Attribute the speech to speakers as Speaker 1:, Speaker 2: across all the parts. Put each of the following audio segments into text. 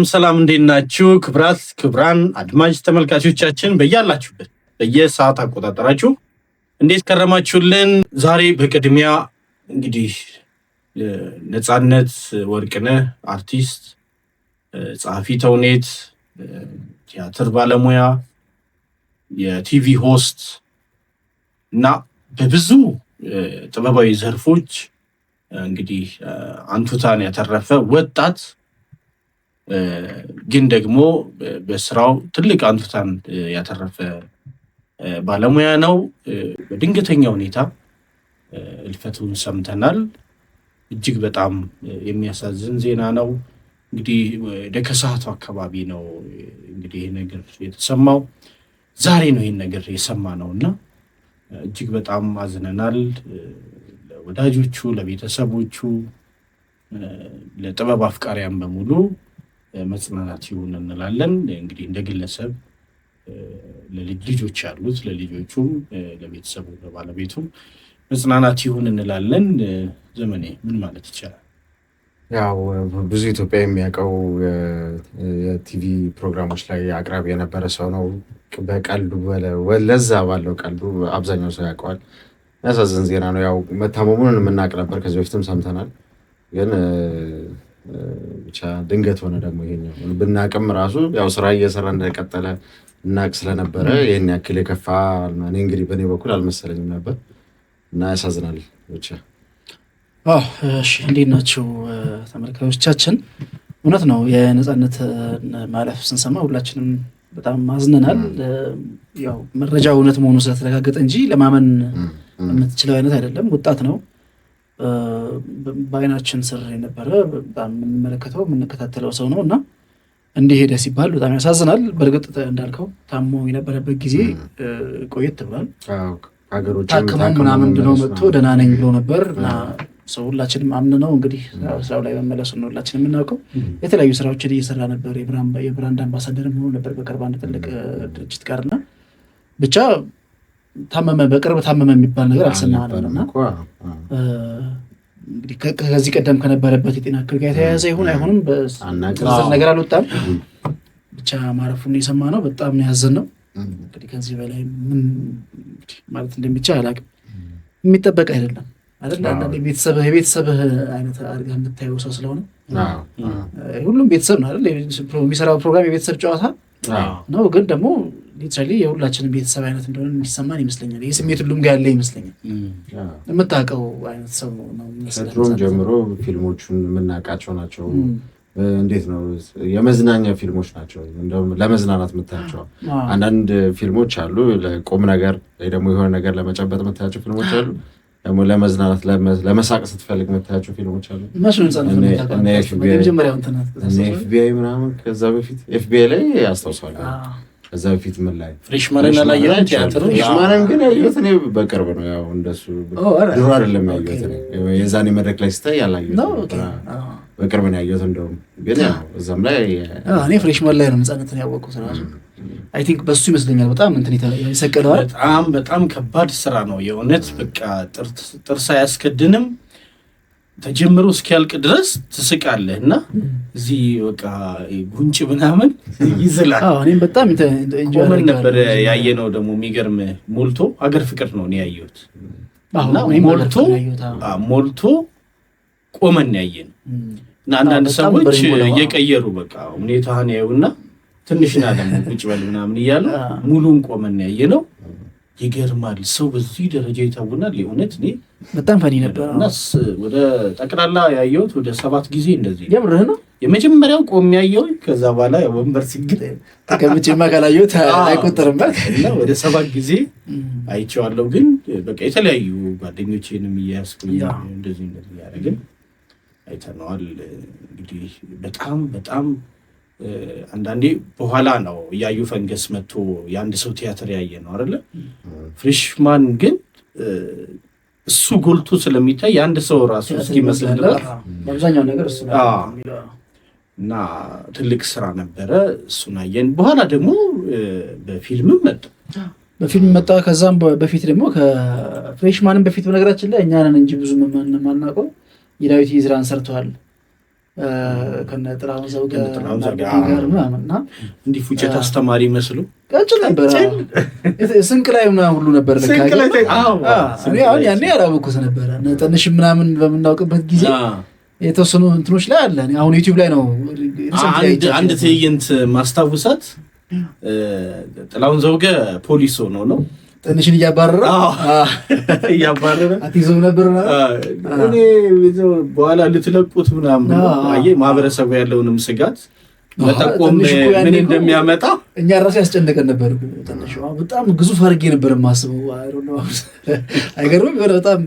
Speaker 1: ሰላም እንዴት ናችሁ? ክብራን አድማጭ ተመልካቾቻችን በያላችሁበት በየሰዓት አቆጣጠራችሁ እንዴት ከረማችሁልን? ዛሬ በቅድሚያ እንግዲህ ነፃነት ወርቅነህ አርቲስት፣ ጸሐፊ ተውኔት፣ ቲያትር ባለሙያ፣ የቲቪ ሆስት እና በብዙ ጥበባዊ ዘርፎች እንግዲህ አንቱታን ያተረፈ ወጣት ግን ደግሞ በስራው ትልቅ አንቱታን ያተረፈ ባለሙያ ነው። በድንገተኛ ሁኔታ እልፈቱን ሰምተናል። እጅግ በጣም የሚያሳዝን ዜና ነው። እንግዲህ ወደ ከሰዓቱ አካባቢ ነው እንግዲህ ይህ ነገር የተሰማው። ዛሬ ነው ይህን ነገር የሰማነው እና እጅግ በጣም አዝነናል። ለወዳጆቹ፣ ለቤተሰቦቹ፣ ለጥበብ አፍቃሪያን በሙሉ መጽናናት ይሁን እንላለን። እንግዲህ እንደ ግለሰብ ልጆች ያሉት ለልጆቹም፣ ለቤተሰቡ፣ ለባለቤቱም መጽናናት ይሁን እንላለን። ዘመኔ ምን ማለት ይቻላል?
Speaker 2: ያው ብዙ ኢትዮጵያ የሚያውቀው የቲቪ ፕሮግራሞች ላይ አቅራቢ የነበረ ሰው ነው። በቀልዱ ለዛ ባለው ቀልዱ አብዛኛው ሰው ያውቀዋል። ያሳዝን ዜና ነው። ያው መታመሙን የምናውቅ ነበር፣ ከዚህ በፊትም ሰምተናል። ግን ብቻ ድንገት ሆነ። ደግሞ ይሄኛው ብናቅም ራሱ ያው ስራ እየሰራ እንደቀጠለ እናቅ ስለነበረ ይሄን ያክል የከፋ እኔ እንግዲህ በእኔ በኩል አልመሰለኝም ነበር እና ያሳዝናል ብቻ።
Speaker 3: እሺ እንዴት ናቸው ተመልካቾቻችን? እውነት ነው የነፃነት ማለፍ ስንሰማ ሁላችንም በጣም አዝነናል። ያው መረጃው እውነት መሆኑ ስለተረጋገጠ እንጂ ለማመን የምትችለው አይነት አይደለም። ወጣት ነው። በአይናችን ስር የነበረ በጣም የምንመለከተው የምንከታተለው ሰው ነው እና እንዲህ ሄደ ሲባል በጣም ያሳዝናል። በእርግጥ እንዳልከው ታሞ የነበረበት ጊዜ ቆየት ብሏል። ታክሞ ምናምን ድነው መጥቶ ደህና ነኝ ብሎ ነበር እና ሰው ሁላችንም አምነነው እንግዲህ ስራው ላይ መመለሱ ነው ሁላችንም የምናውቀው። የተለያዩ ስራዎችን እየሰራ ነበር። የብራንድ አምባሳደርም ሆኖ ነበር በቅርብ አንድ ትልቅ ድርጅት ጋር እና ብቻ ታመመ፣ በቅርብ ታመመ የሚባል ነገር አልሰማንም እና እንግዲህ ከዚህ ቀደም ከነበረበት የጤና እክል ጋር የተያያዘ ይሁን አይሆንም በዝርዝር ነገር አልወጣም። ብቻ ማረፉን የሰማነው በጣም ያዘን ነው። እንግዲህ ከዚህ በላይ ምን ማለት እንደሚቻል አላውቅም። የሚጠበቅ አይደለም አይደል? አንዳንዴ የቤተሰብህ አይነት አድርገህ የምታየው ሰው ስለሆነ ሁሉም ቤተሰብ ነው አይደል? የሚሰራው ፕሮግራም የቤተሰብ ጨዋታ ነው። ግን ደግሞ ሊትራሊ የሁላችንም ቤተሰብ አይነት እንደሆነ የሚሰማን ይመስለኛል። ይህ ስሜት ሁሉም ጋር ያለ ይመስለኛል። የምታውቀው አይነት ሰው ነው።
Speaker 2: ከድሮም ጀምሮ ፊልሞቹን የምናውቃቸው ናቸው። እንዴት ነው የመዝናኛ ፊልሞች ናቸው። እንደውም ለመዝናናት የምታያቸው አንዳንድ ፊልሞች አሉ። ለቁም ነገር ወይ ደግሞ የሆነ ነገር ለመጨበጥ የምታያቸው ፊልሞች አሉ። ደግሞ ለመዝናናት ለመሳቅ ስትፈልግ የምታያቸው ፊልሞች አሉ። ኤፍቢአይ ምናምን ከዛ በፊት ኤፍቢአይ ላይ ያስታውሳለሁ። ከዛ በፊት ምን ላይ
Speaker 1: ፍሬሽማንን አላየሁም።
Speaker 2: ፍሬሽማንን ግን ያየሁት እኔ በቅርብ ነው። ያው እንደሱ ድሮ አይደለም ያየሁት እኔ የዛኔ መድረክ ላይ ስታይ ያላየሁት በቅርብ ነው ያየሁት። እንደውም ግን ያው እዛም ላይ
Speaker 3: እኔ ፍሬሽማን ላይ ነው ነፃነትን ያወቅሁት ራሱ አይ ቲንክ በሱ ይመስለኛል። በጣም እንትን ይሰቀለዋል።
Speaker 1: በጣም ከባድ ስራ ነው የእውነት። በቃ ጥርስ አያስከድንም። ተጀምሮ እስኪያልቅ ድረስ ትስቃለህ እና እዚህ በቃ ጉንጭ ምናምን ይዝላል።
Speaker 3: እኔም በጣም
Speaker 1: ቆመን ነበር ያየነው። ደግሞ የሚገርም ሞልቶ ሀገር ፍቅር ነው እኔ ያየሁት እና ሞልቶ ቆመን ያየነው እና አንዳንድ ሰዎች እየቀየሩ በቃ ሁኔታህን ያዩና ትንሽና ደግሞ ቁጭ በል ምናምን እያሉ ሙሉን ቆመን ያየነው። ይገርማል። ሰው በዚህ ደረጃ ይታወናል። የእውነት እኔ
Speaker 3: በጣም ፈኒ ነበር
Speaker 1: እና ወደ ጠቅላላ ያየሁት ወደ 7 ጊዜ እንደዚህ።
Speaker 3: የምርህ ነው?
Speaker 1: የመጀመሪያው ቆሜ ያየሁት፣ ከዛ በኋላ ወንበር ሲግጥ
Speaker 3: ተቀምጬማ ካላየሁት አይቆጠርም እና
Speaker 1: ወደ 7 ጊዜ አይቼዋለሁ። ግን በቃ የተለያዩ ጓደኞቼንም እያያዝኩኝ እንደዚህ ያደረግን አይተነዋል። እንግዲህ በጣም አንዳንዴ በኋላ ነው እያዩ ፈንገስ መጥቶ የአንድ ሰው ቲያትር ያየ ነው አይደለ? ፍሬሽማን ግን እሱ ጎልቶ ስለሚታይ የአንድ ሰው ራሱ እስኪመስል ድረስ
Speaker 3: በአብዛኛው ነገር እሱ ነው
Speaker 1: እና ትልቅ ስራ ነበረ። እሱን አየን። በኋላ ደግሞ በፊልምም መጣ። ከዛም በፊት ደግሞ ከፍሬሽማንም በፊት በነገራችን ላይ እኛ ነን እንጂ ብዙ ማናውቀው
Speaker 3: የዳዊት ይዝራን ሰርተዋል ከነ ጥላሁን ዘውገ ጋር ምናምን እና
Speaker 1: እንዲህ ፉጨት አስተማሪ መስሎ
Speaker 3: ቀጭን ነበር። ስንቅ ላይ ምናምን ሁሉ ነበር ያኔ ያላወኩት ነበረ። ትንሽ ምናምን በምናውቅበት ጊዜ የተወሰኑ እንትኖች ላይ አለ። አሁን ዩቲዩብ ላይ ነው
Speaker 1: አንድ ትዕይንት ማስታውሳት ጥላሁን ዘውገ ፖሊስ ሆኖ ነው
Speaker 3: ትንሽን እያባረረ አትይዘው ነበር
Speaker 1: እኔ በኋላ ልትለቁት ምናምን ማህበረሰቡ ያለውንም ስጋት መጠቆም ምን እንደሚያመጣ
Speaker 3: እኛ ራሱ ያስጨነቀን ነበር። ትንሽ በጣም ግዙፍ አድርጌ ነበር የማስበው። አይገርምም? በጣም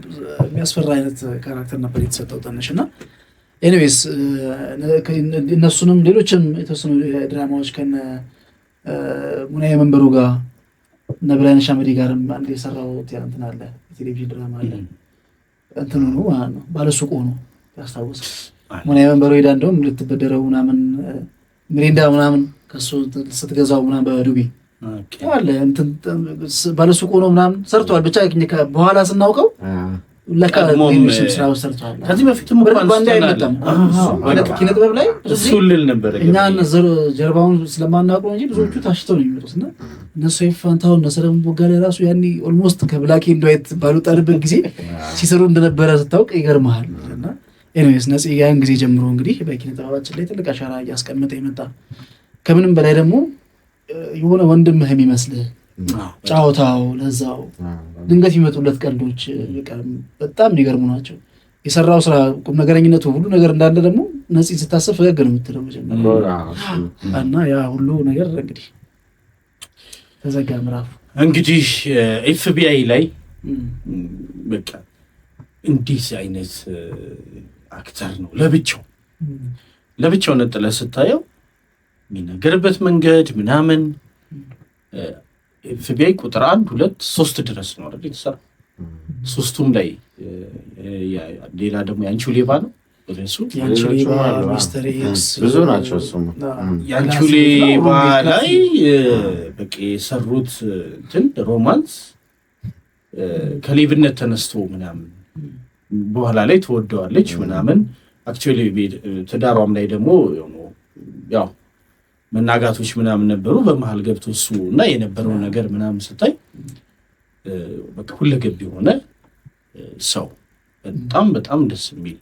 Speaker 3: የሚያስፈራ አይነት ካራክተር ነበር የተሰጠው ትንሽ እና ኤኒዌይስ እነሱንም ሌሎችም የተወሰኑ ድራማዎች ከነ ሙናዬ መንበሩ ጋር እና ብላይነሽ አመዴ ጋርም አንድ የሰራው እንትን አለ የቴሌቪዥን ድራማ አለ። እንትኑ ነው ማለት ነው ባለሱቁ ነው ያስታውስ። ሙናዬ መንበሩ ሄዳ እንደውም ልትበደረው ምናምን ሚሪንዳ ምናምን ከሱ ስትገዛው ምናምን በዱቢ አለ እንትን ባለሱቁ ነው ምናምን ሰርቷል። ብቻ በኋላ ስናውቀው ለካ ሌሎችም ስራው ሰርቷል። ከዚህ በፊትም ባንዳ አይመጣም ማለት ኪነ ጥበብ ላይ
Speaker 1: እሱልል ነበር።
Speaker 3: እኛ ጀርባውን ስለማናውቀው እንጂ ብዙዎቹ ታሽተው ነው የሚመጡት እና እነሱ ይፋንታው እና ሰለሞን ቦጋለ ራሱ ያኔ ኦልሞስት ከብላክ ኤንድ ዋይት ባሉጣርበት ጊዜ ሲሰሩ እንደነበረ ስታውቅ ይገርምሃል። እና ኤኒዌይስ ነፂ ያን ጊዜ ጀምሮ እንግዲህ በኪነ ጥበባችን ላይ ትልቅ አሻራ እያስቀመጠ ይመጣ። ከምንም በላይ ደግሞ የሆነ ወንድምህ የሚመስልህ ጫወታው ለዛው ድንገት ይመጡለት ቀልዶች በጣም የሚገርሙ ናቸው። የሰራው ስራ ቁም ነገረኝነቱ ሁሉ ነገር እንዳለ ደግሞ ነፂ ስታስብ ፈገግ ነው የምትለው መጀመሪያ እና ያ ሁሉ ነገር እንግዲህ ተዘጋ ምዕራፍ። እንግዲህ
Speaker 1: ኤፍቢአይ ላይ በቃ እንዲህ አይነት አክተር ነው ለብቻው ነጥለህ ስታየው የሚነገርበት መንገድ ምናምን ኤፍቢአይ ቁጥር 1 2 3 ድረስ ነው አይደል የተሰራ። ሶስቱም ላይ ሌላ ደግሞ ያንቺው ሌባ ነው ወደሱ
Speaker 3: ያንቺው ሌባ ሚስተር ኤክስ
Speaker 2: ብዙ ናቸው። እሱም
Speaker 1: ያንቺው ሌባ ላይ በቃ የሰሩት እንትን ሮማንስ ከሌብነት ተነስቶ ምናምን በኋላ ላይ ተወደዋለች ምናምን አክቹዋሊ ትዳሯም ላይ ደግሞ ያው መናጋቶች ምናምን ነበሩ። በመሃል ገብቶ እሱ እና የነበረው ነገር ምናምን ስታይ በቃ ሁለገብ የሆነ ሰው በጣም በጣም ደስ የሚል።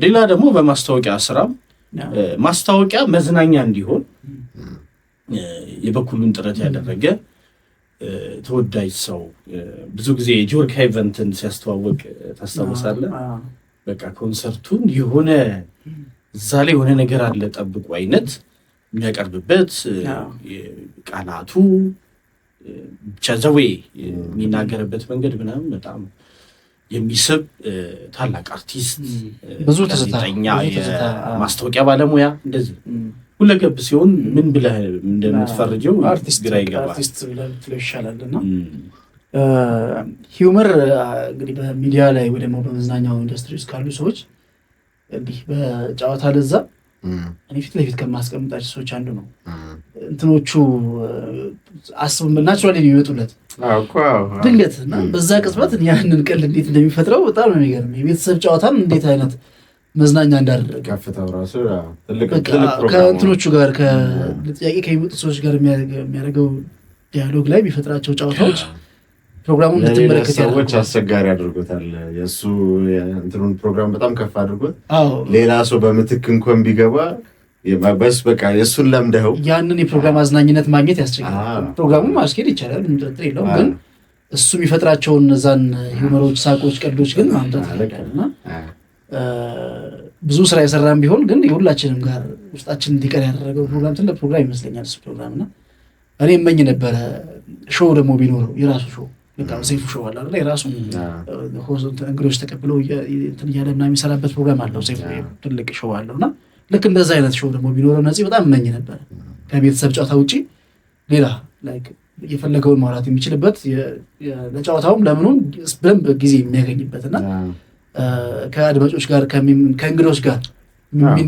Speaker 1: ሌላ ደግሞ በማስታወቂያ ስራም ማስታወቂያ መዝናኛ እንዲሆን የበኩሉን ጥረት ያደረገ ተወዳጅ ሰው። ብዙ ጊዜ ጆርክ ሃይቨንትን ሲያስተዋወቅ ታስታውሳለህ? በቃ ኮንሰርቱን የሆነ እዛ ላይ የሆነ ነገር አለ ጠብቁ አይነት የሚያቀርብበት ቃላቱ ብቻ ዘዌ የሚናገርበት መንገድ ምናምን በጣም የሚስብ ታላቅ አርቲስት፣
Speaker 3: ብዙ
Speaker 1: ጋዜጠኛ፣ የማስታወቂያ ባለሙያ እንደዚህ ሁለገብ ሲሆን ምን ብለህ እንደምትፈርጀው ግራ ይገባል።
Speaker 3: አርቲስት ብለህ ብትለው ይሻላልና ሂውመር እንግዲህ በሚዲያ ላይ ወይ ደግሞ በመዝናኛው ኢንዱስትሪ ውስጥ ካሉ ሰዎች እንዲህ በጨዋታ ለዛ እኔ ፊት ለፊት ከማስቀምጣቸው ሰዎች አንዱ ነው። እንትኖቹ አስቡ ናቹራሊ የሚመጡለት ድንገት እና በዛ ቅጽበት ያንን ቀልድ እንዴት እንደሚፈጥረው በጣም ነው የሚገርም። የቤተሰብ ጨዋታን እንዴት አይነት መዝናኛ እንዳደረገ
Speaker 2: ከፍታው ራሱ ትልቅ
Speaker 3: ከእንትኖቹ ጋር ከጥያቄ ከሚመጡ ሰዎች ጋር የሚያደርገው ዲያሎግ ላይ የሚፈጥራቸው ጨዋታዎች ፕሮግራሙን እንድትመለከት
Speaker 2: ሰዎች አስቸጋሪ አድርጎታል። የእሱ እንትኑን ፕሮግራም በጣም ከፍ አድርጎት ሌላ ሰው በምትክ እንኳን ቢገባ በስ በቃ የእሱን ለምደኸው
Speaker 3: ያንን የፕሮግራም አዝናኝነት ማግኘት ያስቸግራል። ፕሮግራሙን ማስኬድ ይቻላል፣ ምንም ጥርጥር የለውም። ግን እሱ የሚፈጥራቸውን እነዛን ሂውመሮች፣ ሳቆች፣ ቀልዶች ግን ማምጣት አለና ብዙ ስራ የሰራም ቢሆን ግን የሁላችንም ጋር ውስጣችን እንዲቀር ያደረገው ፕሮግራም ትልቅ ፕሮግራም ይመስለኛል እሱ ፕሮግራምና እኔ እመኝ ነበረ ሾው ደግሞ ቢኖረው የራሱ ሾው በቃ ሰይፉ ሾው አለ አይደል? የራሱ እንግዶች ተቀብለው እንትን እያለ ምናምን የሚሰራበት ፕሮግራም አለው ሰይፉ፣ ትልቅ ሾው አለውና ልክ እንደዛ አይነት ሾው ደግሞ ቢኖረው ነፂ በጣም እመኝ ነበረ። ከቤተሰብ ጨዋታ ውጪ ሌላ ላይክ የፈለገውን ማውራት የሚችልበት ለጨዋታውም ለምኑም በደንብ ጊዜ የሚያገኝበትና ከአድማጮች ጋር ከእንግዶች ጋር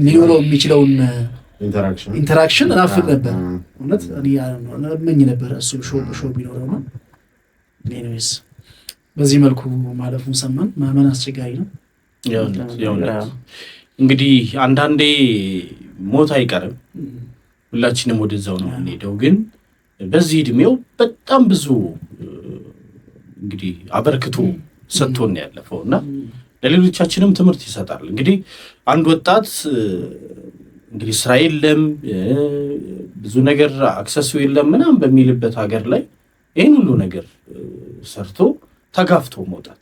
Speaker 3: ሊኖረው የሚችለውን ኢንተራክሽን እናፍቅ ነበር። እውነት እመኝ ነበረ እሱ ሾው ቢኖረው ነው። ኤኒዌይስ በዚህ መልኩ ማለፉን ሰማን። ማመን አስቸጋሪ ነው።
Speaker 1: የእውነት እንግዲህ አንዳንዴ ሞት አይቀርም፣ ሁላችንም ወደዛው ነው የምንሄደው። ግን በዚህ እድሜው በጣም ብዙ እንግዲህ አበርክቶ ሰጥቶን ያለፈው እና ለሌሎቻችንም ትምህርት ይሰጣል። እንግዲህ አንድ ወጣት እንግዲህ ስራ የለም ብዙ ነገር አክሰሱ የለም ምናምን በሚልበት ሀገር ላይ ይህን ሁሉ ነገር ሰርቶ ተጋፍቶ መውጣት፣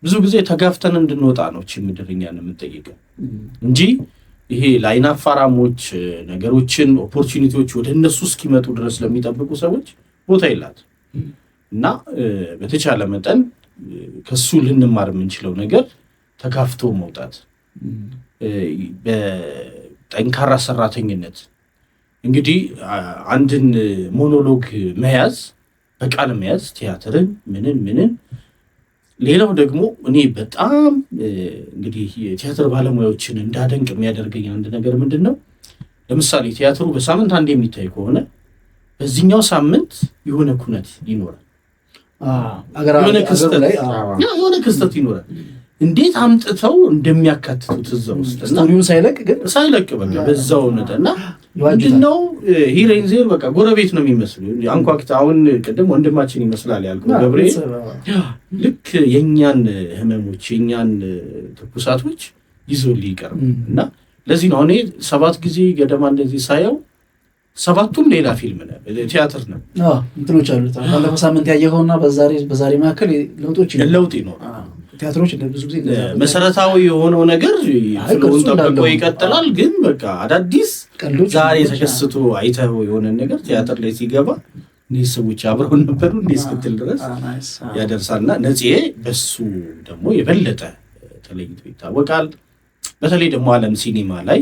Speaker 1: ብዙ ጊዜ ተጋፍተን እንድንወጣ ነው እቺ ምድር እኛን የምንጠይቀው እንጂ ይሄ ለአይን አፋራሞች ነገሮችን ኦፖርቹኒቲዎች ወደ እነሱ እስኪመጡ ድረስ ለሚጠብቁ ሰዎች ቦታ የላት እና በተቻለ መጠን ከሱ ልንማር የምንችለው ነገር ተጋፍቶ መውጣት፣ በጠንካራ ሰራተኝነት እንግዲህ አንድን ሞኖሎግ መያዝ፣ በቃል መያዝ፣ ቲያትርን ምንን ሌላው ደግሞ እኔ በጣም እንግዲህ የቲያትር ባለሙያዎችን እንዳደንቅ የሚያደርገኝ አንድ ነገር ምንድን ነው? ለምሳሌ ቲያትሩ በሳምንት አንድ የሚታይ ከሆነ በዚህኛው ሳምንት የሆነ ኩነት ይኖራል፣ የሆነ ክስተት ይኖራል። እንዴት አምጥተው እንደሚያካትቱት እዛ ውስጥ
Speaker 3: ስቶሪውን ሳይለቅ
Speaker 1: በቃ በዛው ነጠና ምንድነው ሂሬንዜር በቃ ጎረቤት ነው የሚመስሉ አንኳክታ አሁን ቅድም ወንድማችን ይመስላል ያልኩት ገብርኤል ልክ የኛን ህመሞች የኛን ትኩሳቶች ይዞልኝ ይቀርብ እና ለዚህ ነው እኔ 7 ጊዜ ገደማ እንደዚህ ሳየው 7ቱም ሌላ ፊልም ነው፣ ቲያትር ነው።
Speaker 3: እንትኖች አሉት ባለፈው ሳምንት ያየኸውና በዛሬ መካከል ለውጥ
Speaker 1: ይኖራል።
Speaker 3: ቲያትሮች ብዙ ጊዜ
Speaker 1: መሰረታዊ የሆነው ነገር ፍሎውን ጠብቆ ይቀጥላል። ግን በቃ አዳዲስ ዛሬ ተከስቶ አይተው የሆነ ነገር ቲያትር ላይ ሲገባ እነዚህ ሰዎች አብረው ነበሩ እንዴ እስክትል ድረስ ያደርሳልና ነጽዬ በሱ ደግሞ የበለጠ ተለይቶ ይታወቃል። በተለይ ደግሞ ዓለም ሲኒማ ላይ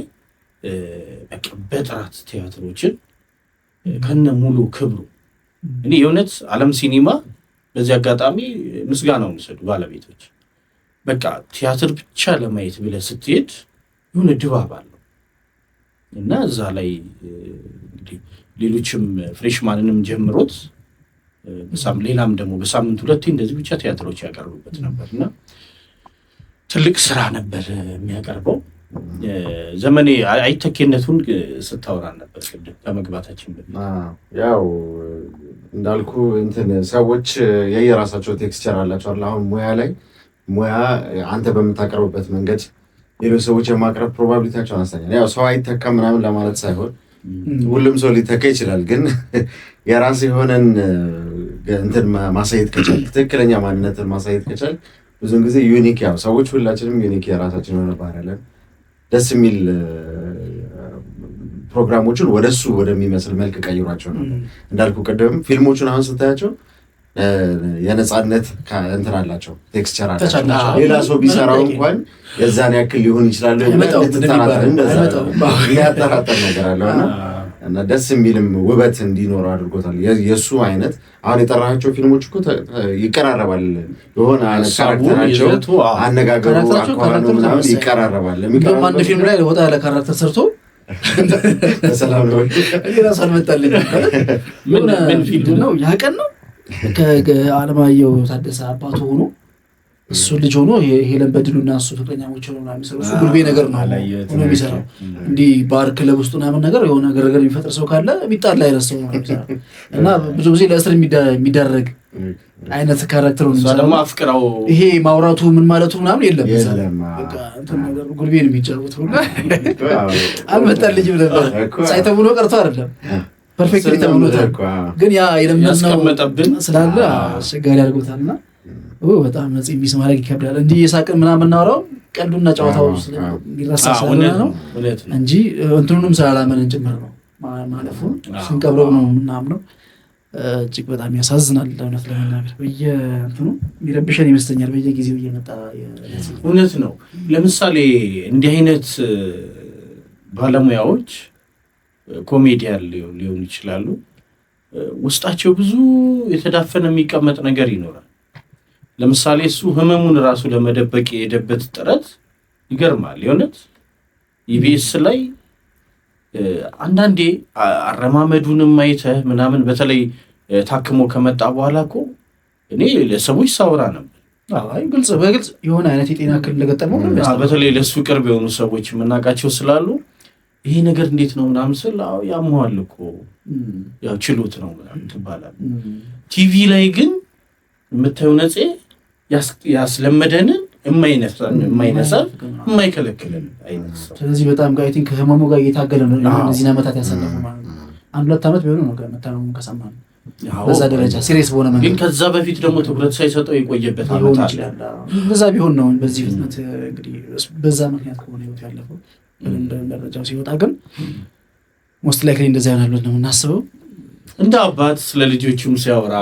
Speaker 1: በቃ በጥራት ቲያትሮችን ከነ ሙሉ ክብሩ እኔ የእውነት ዓለም ሲኒማ በዚህ አጋጣሚ ምስጋናውን ይሰጡ ባለቤቶች። በቃ ቲያትር ብቻ ለማየት ብለህ ስትሄድ የሆነ ድባብ አለው እና እዛ ላይ እንግዲህ ሌሎችም ፍሬሽማንንም ጀምሮት ሌላም ደግሞ በሳምንት 2 እንደዚህ ብቻ ቲያትሮች ያቀርቡበት ነበርና ትልቅ ስራ ነበር የሚያቀርበው። ዘመኔ አይተኬነቱን ስታወራ ነበር ቅድም ከመግባታችን በፊት።
Speaker 2: ያው እንዳልኩ እንትን ሰዎች የየራሳቸው ቴክስቸር አላቸው። አሁን ሙያ አንተ በምታቀርብበት መንገድ ሌሎች ሰዎች የማቅረብ ፕሮባቢሊቲያቸው አነስተኛ። ያው ሰው አይተካም ምናምን ለማለት ሳይሆን ሁሉም ሰው ሊተካ ይችላል። ግን የራስ የሆነን እንትን ማሳየት ከቻል፣ ትክክለኛ ማንነትን ማሳየት ከቻል ብዙውን ጊዜ ዩኒክ፣ ያው ሰዎች ሁላችንም ዩኒክ የራሳችን የሆነ ባህሪ አለን። ደስ የሚል ፕሮግራሞችን ወደሱ ወደሚመስል መልክ ቀይሯቸው ነው። እንዳልኩ ቅድም ፊልሞቹን አሁን ስታያቸው የነፃነት እንትን አላቸው፣ ቴክስቸር አላቸው። ሌላ ሰው ቢሰራው እንኳን የዛን ያክል ሊሆን ይችላል የሚያጠራጠር ነገር አለው እና ደስ የሚልም ውበት እንዲኖረው አድርጎታል። የእሱ አይነት አሁን የጠራቸው ፊልሞች እኮ ይቀራረባል። የሆነ አይነት ካራክተራቸው፣ አነጋገሩ፣ አኳኋኑ ምናምን ይቀራረባል።
Speaker 3: አንድ ፊልም ላይ ወጣ ያለ ካራክተር ሰርቶ
Speaker 2: ሰላም ነው
Speaker 3: ራሱ አልመጣልኝ። ምን ፊልም ነው ያቀን ነው ከአለማየሁ ታደሰ አባቱ ሆኖ እሱ ልጅ ሆኖ ሄለን በድሉና እሱ ፍቅረኛሞች ሆኖ የሚሰራው እሱ ጉልቤ ነገር ነው ሆኖ የሚሰራው። እንዲህ ባር ክለብ ውስጥ ምናምን ነገር የሆነ ገረገር የሚፈጥር ሰው ካለ ቢጣላ አይረስተው ነው የሚሰራው እና ብዙ ጊዜ ለእስር የሚዳረግ አይነት ካራክተር ነው የሚሰራው።
Speaker 1: አፍቅራው
Speaker 3: ይሄ ማውራቱ ምን ማለቱ ምናምን የለም። በቃ እንትን ነገር ጉልቤ ነው የሚጫወተው እና አልመጣልኝም ነበር ሳይተውሎ ቀርቶ አይደለም ፐርፌክትሊ ተብሎታል። ግን ያ የለመድነው ስላለ አስቸጋሪ አድርጎታልና በጣም ነጽ ቢስ ማድረግ ይከብዳል። እንዲህ የሳቅን ምናምን እናወራው ቀልዱና ጨዋታው ሊረሳ ስለሆነ ነው እንጂ እንትኑንም ስላላመንን ጭምር ነው ማለፉን ስንቀብረው ነው ምናምነው። እጅግ በጣም ያሳዝናል። እውነት ለመናገር በየእንትኑ የሚረብሸን ይመስለኛል በየጊዜው እየመጣ
Speaker 1: እውነት ነው። ለምሳሌ እንዲህ አይነት ባለሙያዎች ኮሜዲያን ሊሆኑ ይችላሉ። ውስጣቸው ብዙ የተዳፈነ የሚቀመጥ ነገር ይኖራል። ለምሳሌ እሱ ህመሙን ራሱ ለመደበቅ የሄደበት ጥረት ይገርማል። የሆነት ኢቢኤስ ላይ አንዳንዴ አረማመዱንም አይተህ ምናምን በተለይ ታክሞ ከመጣ በኋላ እኮ እኔ ለሰዎች ሳወራ ነበር
Speaker 3: አይ ግልጽ በግልጽ የሆነ አይነት የጤና እክል እንደገጠመው
Speaker 1: በተለይ ለሱ ቅርብ የሆኑ ሰዎች የምናውቃቸው ስላሉ ይሄ ነገር እንዴት ነው ምናምን ስል ያመዋል እኮ ያው ችሎት ነው ምናምን ትባላል። ቲቪ ላይ ግን የምታየው ነፄ ያስለመደንን የማይነሳን የማይከለክልን አይነት ሰው።
Speaker 3: ስለዚህ በጣም ጋር አይ ቲንክ ከህመሙ ጋር እየታገለ ነው እነዚህን ዓመታት ያሳለፈው ማለት ነው። 1-2 ዓመት ቢሆን ነው መታመሙ ከሰማን በዛ ደረጃ ሲሪየስ በሆነ መንገድ
Speaker 1: ግን ከዛ በፊት ደግሞ ትኩረት ሳይሰጠው የቆየበት ዓመት አለ።
Speaker 3: በዛ ቢሆን ነው በዚህ ፍጥነት እንግዲህ በዛ ምክንያት ከሆነ ህይወት ያለፈው ደረጃው ሲወጣ ግን ሞስት ላይክሊ እንደዛ ይሆናል ብለን ነው የምናስበው።
Speaker 1: እንደ አባት ስለ ልጆቹም ሲያወራ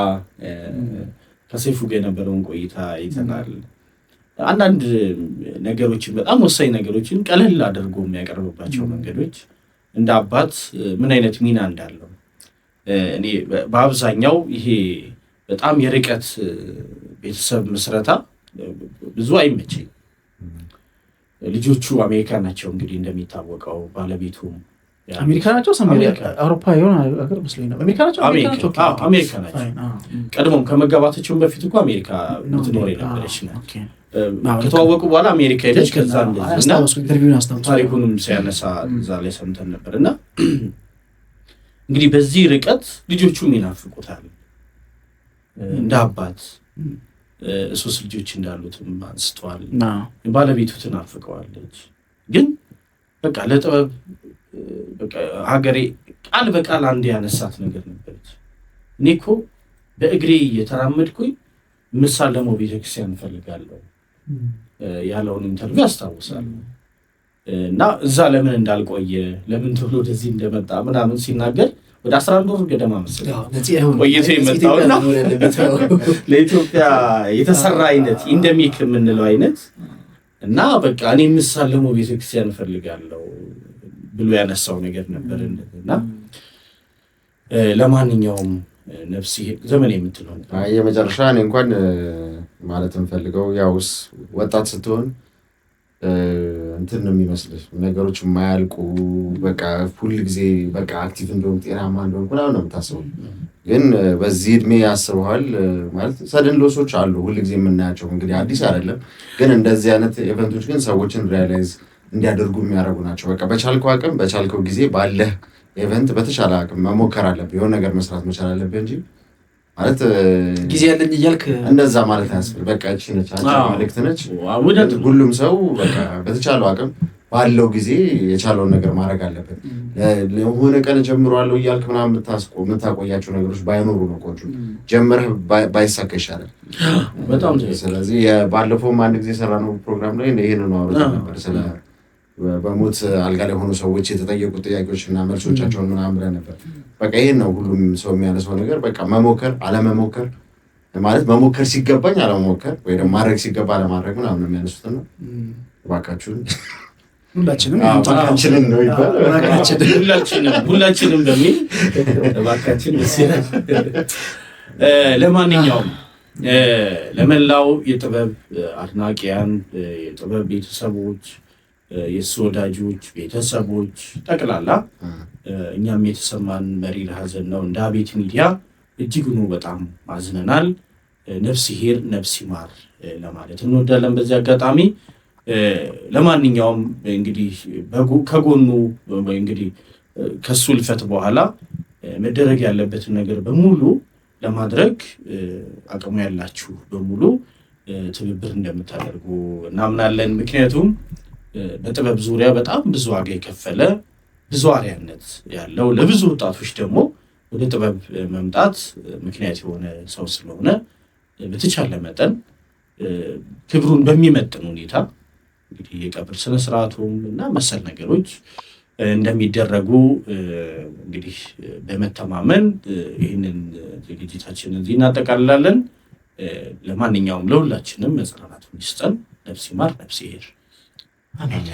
Speaker 1: ከሰይፉ ጋር የነበረውን ቆይታ አይተናል። አንዳንድ ነገሮችን በጣም ወሳኝ ነገሮችን ቀለል አድርጎ የሚያቀርብባቸው መንገዶች እንደ አባት ምን አይነት ሚና እንዳለው እኔ በአብዛኛው ይሄ በጣም የርቀት ቤተሰብ ምስረታ ብዙ አይመቸኝ። ልጆቹ አሜሪካ ናቸው እንግዲህ እንደሚታወቀው ባለቤቱ
Speaker 3: አሜሪካ ናቸው። አውሮፓ የሆነ ሀገር መስሎኝ ነበር።
Speaker 1: አሜሪካ ናቸው። ቀድሞም ከመጋባታቸውም በፊት እኮ አሜሪካ ምትኖር የነበረች ናት። ከተዋወቁ በኋላ አሜሪካ ሄደች። ከዛ ታሪኩንም ሲያነሳ እዛ ላይ ሰምተን ነበር እና እንግዲህ በዚህ ርቀት ልጆቹም ይናፍቁታል። እንደ አባት 3 ልጆች እንዳሉትም አንስተዋል። ባለቤቱ ትናፍቀዋለች። ግን በቃ ለጥበብ በቃ ሀገሬ ቃል በቃል አንድ ያነሳት ነገር ነበረች። እኔ እኮ በእግሬ እየተራመድኩኝ ምሳሌመው ቤተክርስቲያን እፈልጋለሁ ያለውን ኢንተርቪው አስታውሳለሁ። እና እዛ ለምን እንዳልቆየ ለምን ተብሎ ወደዚህ እንደመጣ ምናምን ሲናገር ወደ 11 ወር ገደማ መሰለኝ ቆይቶ የመጣውና ለኢትዮጵያ የተሰራ አይነት ኢንደሚክ የምንለው አይነት እና በቃ እኔ ምሳሌመው ቤተክርስቲያን እፈልጋለሁ ብሎ ያነሳው ነገር ነበር። እና ለማንኛውም ነፍስ ዘመን የምትለው
Speaker 2: የመጨረሻ እኔ እንኳን ማለት እንፈልገው ያውስ ወጣት ስትሆን እንትን ነው የሚመስልህ ነገሮች የማያልቁ በቃ ሁሉ ጊዜ በቃ አክቲቭ እንደሆን ጤናማ እንደሆን ምናምን ነው የምታስበው። ግን በዚህ እድሜ ያስበዋል ማለት ሰደን ሎሶች አሉ ሁሉ ጊዜ የምናያቸው እንግዲህ አዲስ አይደለም። ግን እንደዚህ አይነት ኢቨንቶች ግን ሰዎችን ሪያላይዝ እንዲያደርጉ የሚያደርጉ ናቸው። በቃ በቻልከው አቅም በቻልከው ጊዜ ባለህ ኢቨንት በተሻለ አቅም መሞከር አለብህ። የሆነ ነገር መስራት መቻል አለብህ እንጂ ማለት
Speaker 3: ጊዜ ያለኝ እያልክ
Speaker 2: እንደዛ ማለት አያስፈልግም። በቃ እቺ ነች አንቺ መልእክት ነች። ሁሉም ሰው በቃ በተቻለው አቅም ባለው ጊዜ የቻለውን ነገር ማድረግ አለበት። ለሆነ ቀን ጀምሯለሁ እያልክ ምናምን የምታቆያቸው ነገሮች ባይኖሩ ነው ቆንጆ። ጀምረህ ባይሳካ ይሻላል
Speaker 1: በጣም።
Speaker 2: ስለዚህ ባለፈውም አንድ ጊዜ የሰራነው ፕሮግራም ላይ ይሄንን ነው አውርተን ነበር ስለ በሞት አልጋ ላይ ሆኑ ሰዎች የተጠየቁ ጥያቄዎች እና መልሶቻቸውን ምናምን ብለን ነበር። በቃ ይሄን ነው ሁሉም ሰው የሚያነሳው ነገር። በቃ መሞከር አለመሞከር ማለት መሞከር ሲገባኝ አለመሞከር ወይ ደግሞ ማድረግ ሲገባ አለማድረግ ምናምን ነው የሚያነሱት ነው። እባካችሁን ሁላችንም ነው ይባላል
Speaker 1: ሁላችንም በሚል እባካችን ደስ ይላል። ለማንኛውም ለመላው የጥበብ አድናቂያን የጥበብ ቤተሰቦች የሱ ወዳጆች ቤተሰቦች ጠቅላላ እኛም የተሰማን መሪር ሐዘን ነው። እንደ አቤት ሚዲያ እጅግኑ በጣም አዝነናል። ነፍስ ይሄር ነፍስ ይማር ለማለት እንወዳለን በዚህ አጋጣሚ። ለማንኛውም እንግዲህ ከጎኑ እንግዲህ ከሱ ልፈት በኋላ መደረግ ያለበትን ነገር በሙሉ ለማድረግ አቅሙ ያላችሁ በሙሉ ትብብር እንደምታደርጉ እናምናለን። ምክንያቱም በጥበብ ዙሪያ በጣም ብዙ ዋጋ የከፈለ ብዙ አርአያነት ያለው ለብዙ ወጣቶች ደግሞ ወደ ጥበብ መምጣት ምክንያት የሆነ ሰው ስለሆነ በተቻለ መጠን ክብሩን በሚመጥን ሁኔታ እንግዲህ የቀብር ስነ ስርዓቱም እና መሰል ነገሮች እንደሚደረጉ እንግዲህ በመተማመን ይህንን ዝግጅታችንን እዚህ እናጠቃልላለን። ለማንኛውም ለሁላችንም መጽናናቱን ይስጠን። ነፍስ ይማር ነፍስ ይሄር። አሜን።